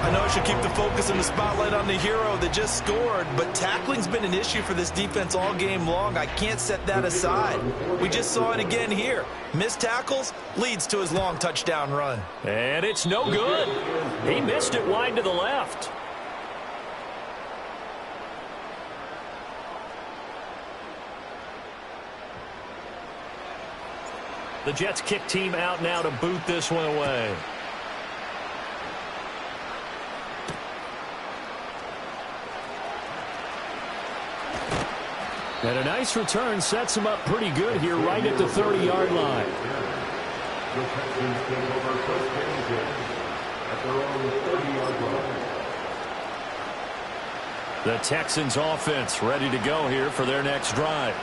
I know I should keep the focus and the spotlight on the hero that just scored, but tackling's been an issue for this defense all game long. I can't set that aside. We just saw it again here. Missed tackles leads to his long touchdown run. And it's no good. He missed it wide to the left. The Jets kick team out now to boot this one away. And a nice return sets him up pretty good here right at the 30-yard line. The Texans take over first and 10 at their own 30-yard line. The Texans offense ready to go here for their next drive.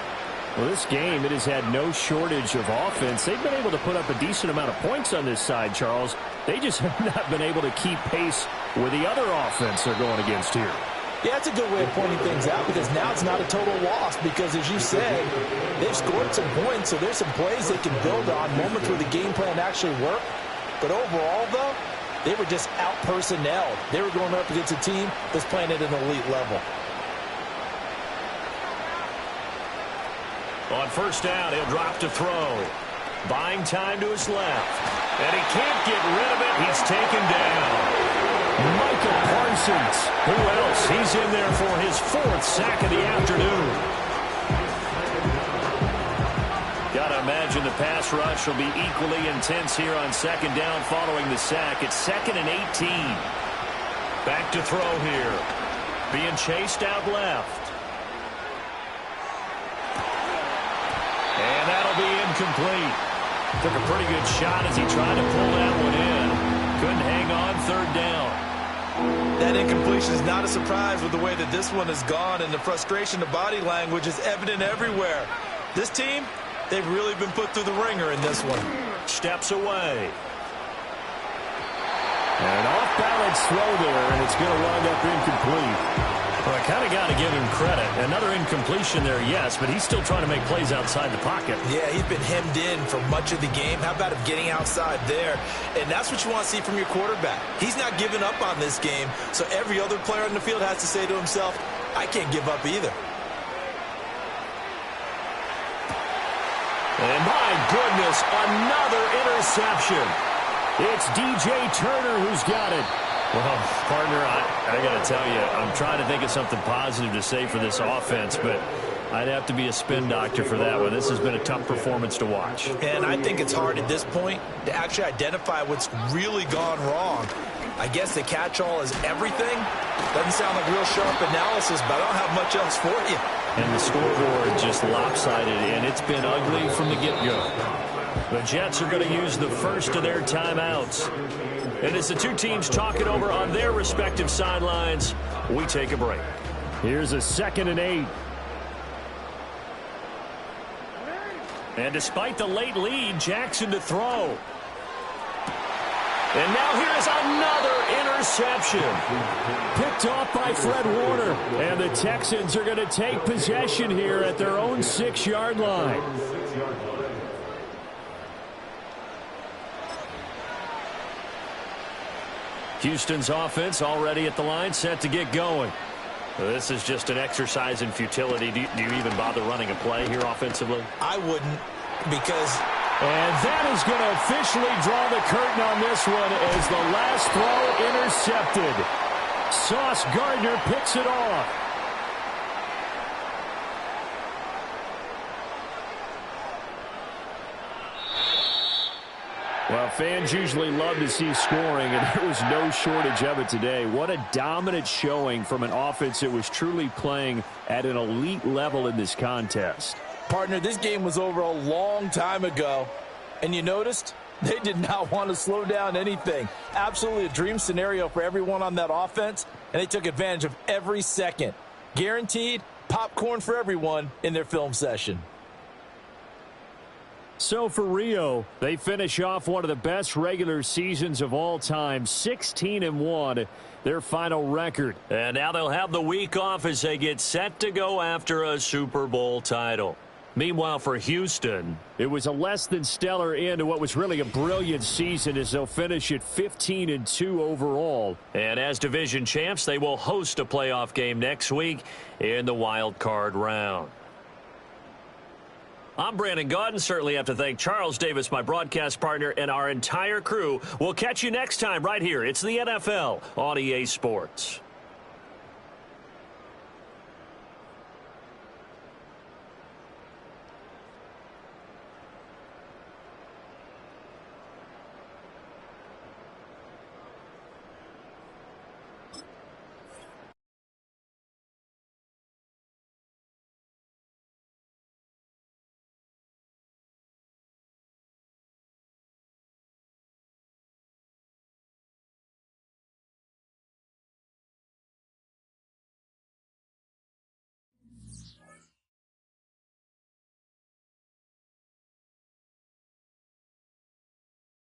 Well, this game, it has had no shortage of offense. They've been able to put up a decent amount of points on this side, Charles. They just have not been able to keep pace with the other offense they're going against here. Yeah, that's a good way of pointing things out, because now it's not a total loss, because as you said, they've scored some points, so there's some plays they can build on, moments where the game plan actually worked. But overall, though, they were just out-personnelled. They were going up against a team that's playing at an elite level. On first down, he'll drop to throw. Buying time to his left. And he can't get rid of it. He's taken down. Micah Parsons. Who else? He's in there for his 4th sack of the afternoon. Gotta imagine the pass rush will be equally intense here on second down following the sack. It's 2nd and 18. Back to throw here. Being chased out left. And that'll be incomplete. Took a pretty good shot as he tried to pull that one in. Couldn't hang on 3rd down. That incompletion is not a surprise with the way that this one has gone, and the frustration of body language is evident everywhere. This team, they've really been put through the ringer in this one. Steps away. And an off-balance throw there, and it's going to wind up incomplete. Well, I kind of got to give him credit. Another incompletion there, yes, but he's still trying to make plays outside the pocket. Yeah, he's been hemmed in for much of the game. How about him getting outside there? And that's what you want to see from your quarterback. He's not giving up on this game, so every other player on the field has to say to himself, I can't give up either. And my goodness, another interception. It's DJ Turner who's got it. Well, partner, I got to tell you, I'm trying to think of something positive to say for this offense, but I'd have to be a spin doctor for that one. This has been a tough performance to watch. And I think it's hard at this point to actually identify what's really gone wrong. I guess the catch-all is everything. Doesn't sound like real sharp analysis, but I don't have much else for you. And the scoreboard just lopsided, and it's been ugly from the get-go. The Jets are going to use the first of their timeouts. And as the two teams talk it over on their respective sidelines, we take a break. Here's a 2nd and 8. And despite the late lead, Jackson to throw. And now here's another interception. Picked off by Fred Warner. And the Texans are going to take possession here at their own 6-yard line. Houston's offense already at the line, set to get going. This is just an exercise in futility. Do you even bother running a play here offensively? I wouldn't, because... And that is going to officially draw the curtain on this one as the last throw intercepted. Sauce Gardner picks it off. Well, fans usually love to see scoring, and there was no shortage of it today. What a dominant showing from an offense that was truly playing at an elite level in this contest. Partner, this game was over a long time ago, and you noticed they did not want to slow down anything. Absolutely a dream scenario for everyone on that offense, and they took advantage of every second. Guaranteed popcorn for everyone in their film session. So for Rio, they finish off one of the best regular seasons of all time, 16-1, their final record. And now they'll have the week off as they get set to go after a Super Bowl title. Meanwhile, for Houston, it was a less than stellar end to what was really a brilliant season as they'll finish at 15-2 overall. And as division champs, they will host a playoff game next week in the wild card round. I'm Brandon Gaudin. Certainly have to thank Charles Davis, my broadcast partner, and our entire crew. We'll catch you next time right here. It's the NFL on EA Sports.